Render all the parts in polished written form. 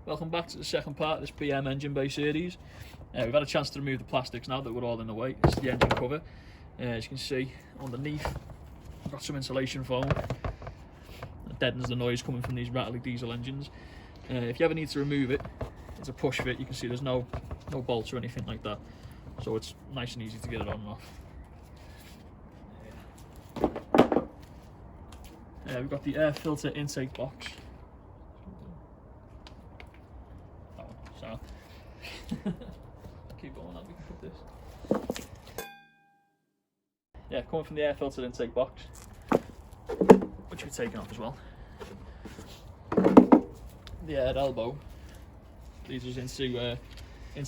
Welcome back to the second part of this BM engine bay series. We've had a chance to remove the plastics now that we're all in the way. This is the engine cover. As you can see underneath, I've got some insulation foam that deadens the noise coming from these rattly diesel engines. If you ever need to remove it, it's a push fit. You can see there's no bolts or anything like that, so it's nice and easy to get it on and off. We've got the air filter intake box. So keep going, we can put this. Yeah, coming from the air filter intake box, which we've taken off as well. The air elbow leads us into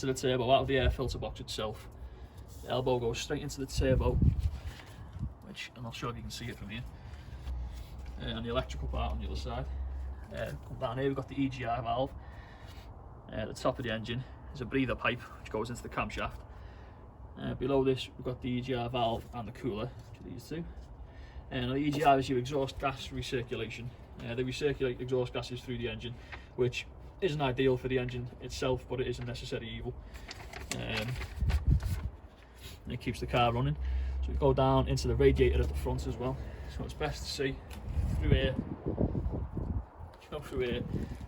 the turbo out of the air filter box itself. The elbow goes straight into the turbo, and I'll show if you can see it from here. And the electrical part on the other side. Come down here, we've got the EGR valve. At the top of the engine is a breather pipe which goes into the camshaft. Below this we've got the EGR valve and the cooler, which are these two. And the EGR is your exhaust gas recirculation. They recirculate exhaust gases through the engine, which isn't ideal for the engine itself, but it is a necessary evil. And it keeps the car running. So we go down into the radiator at the front as well. So it's best to see through here. Go through here,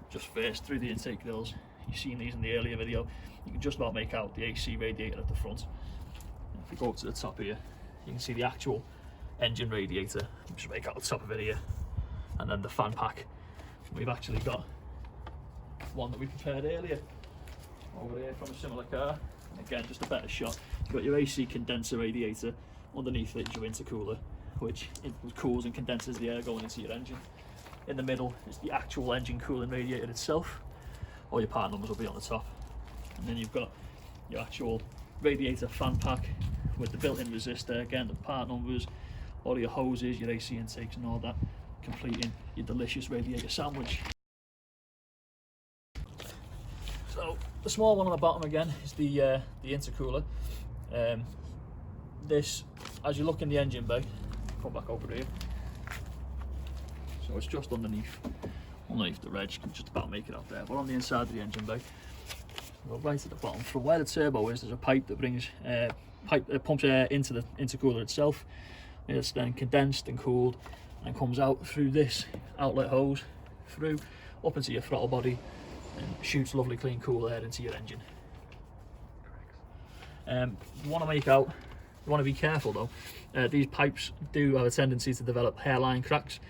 just first through the intake grills. You've seen these in the earlier video. You can just about make out the AC radiator at the front. And if we go up to the top here, you can see the actual engine radiator. You just make out the top of it here, and then the fan pack. We've actually got one that we prepared earlier over here from a similar car. And again, just a better shot. You've got your AC condenser radiator. Underneath it is your intercooler, which cools and condenses the air going into your engine. In the middle is the actual engine cooling radiator itself. All your part numbers will be on the top. And then you've got your actual radiator fan pack with the built-in resistor, again the part numbers, all your hoses, your AC intakes and all that, completing your delicious radiator sandwich. So the small one on the bottom again is the intercooler. This, as you look in the engine bay, come back over here. So it's just underneath the reg, you can just about make it out there. But on the inside of the engine bay, go right at the bottom. From where the turbo is, there's a pipe that brings pumps air into the intercooler itself. It's then condensed and cooled, and comes out through this outlet hose, through up into your throttle body, and shoots lovely, clean, cool air into your engine. You want to make out. You want to be careful though. These pipes do have a tendency to develop hairline cracks.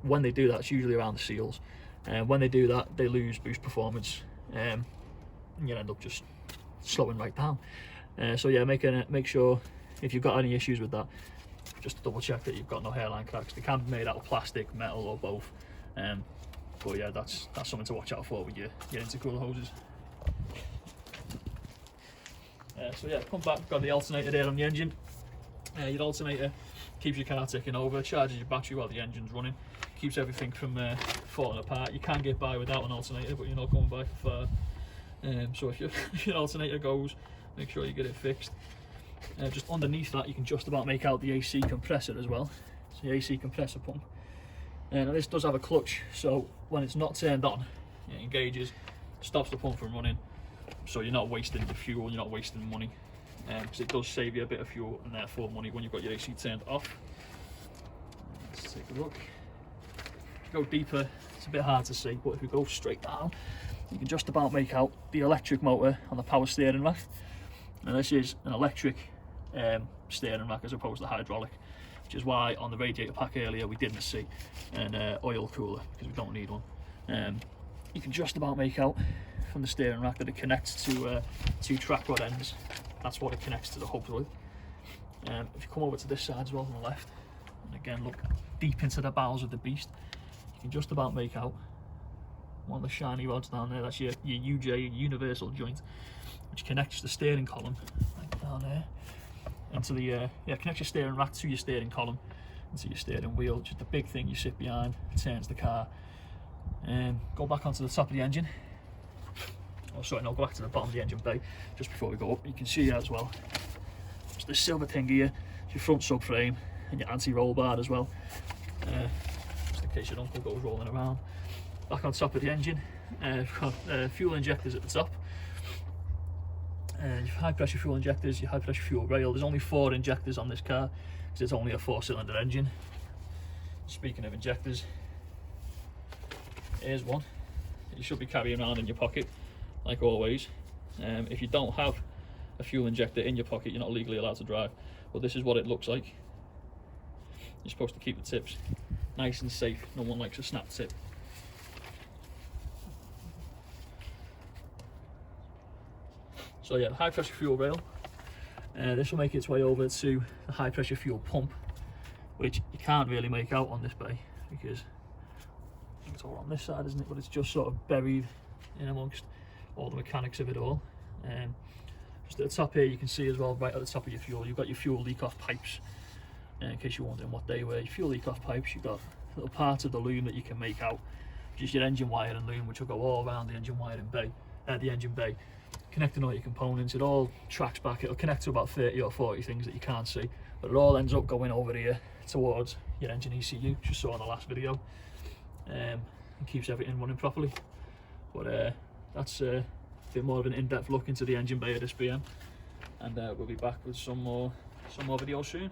When they do that, it's usually around the seals. When they do that, they lose boost performance, and you end up just slowing right down. So yeah, make sure if you've got any issues with that, just double check that you've got no hairline cracks. They can be made out of plastic, metal, or both. But yeah, that's something to watch out for with your intercooler hoses. So yeah, come back. We've got the alternator there on the engine. Your alternator keeps your car ticking over, charges your battery while the engine's running, keeps everything from falling apart. You can get by without an alternator, but you're not going by for far. So if your alternator goes, make sure you get it fixed. Just underneath that, you can just about make out the AC compressor as well. It's the AC compressor pump. Now this does have a clutch, so when it's not turned on, it engages, stops the pump from running. So you're not wasting the fuel, you're not wasting money, because it does save you a bit of fuel and therefore money when you've got your AC turned off. Let's take a look. If you go deeper, it's a bit hard to see, but if we go straight down, you can just about make out the electric motor on the power steering rack. And this is an electric steering rack as opposed to hydraulic, which is why on the radiator pack earlier we didn't see an oil cooler, because we don't need one. You can just about make out from the steering rack that it connects to two track rod ends. That's what it connects to the hubs with. If you come over to this side as well on the left, and again look deep into the bowels of the beast, you can just about make out one of the shiny rods down there. That's your UJ, universal joint, which connects the steering column like down there, and to the connects your steering rack to your steering column, into your steering wheel. Just a big thing you sit behind, turns the car. Go back onto the top of the engine. Oh, sorry, no, go back to the bottom of the engine bay just before we go up. You can see here as well, just this silver thing here, your front subframe and your anti-roll bar as well, just in case your uncle goes rolling around. Back on top of the engine, You've got fuel injectors at the top. Your high pressure fuel injectors, your high pressure fuel rail. There's only 4 injectors on this car because it's only a 4-cylinder engine. Speaking of injectors, here's one that you should be carrying around in your pocket, like always. If you don't have a fuel injector in your pocket, you're not legally allowed to drive. But this is what it looks like. You're supposed to keep the tips nice and safe. No one likes a snap tip. So yeah, the high pressure fuel rail. This will make its way over to the high pressure fuel pump, which you can't really make out on this bay because it's all on this side, isn't it? But it's just sort of buried in amongst all the mechanics of it all. Just at the top here, you can see as well, right at the top of your fuel, you've got your fuel leak-off pipes. In case you're wondering what they were, your fuel leak-off pipes, you've got little parts of the loom that you can make out, just your engine wire and loom, which will go all around the engine wiring bay, the engine bay, connecting all your components. It all tracks back. It'll connect to about 30 or 40 things that you can't see, but it all ends up going over here towards your engine ECU, just saw in the last video. It keeps everything running properly. But that's a bit more of an in-depth look into the engine bay of this BM, and we'll be back with some more videos soon.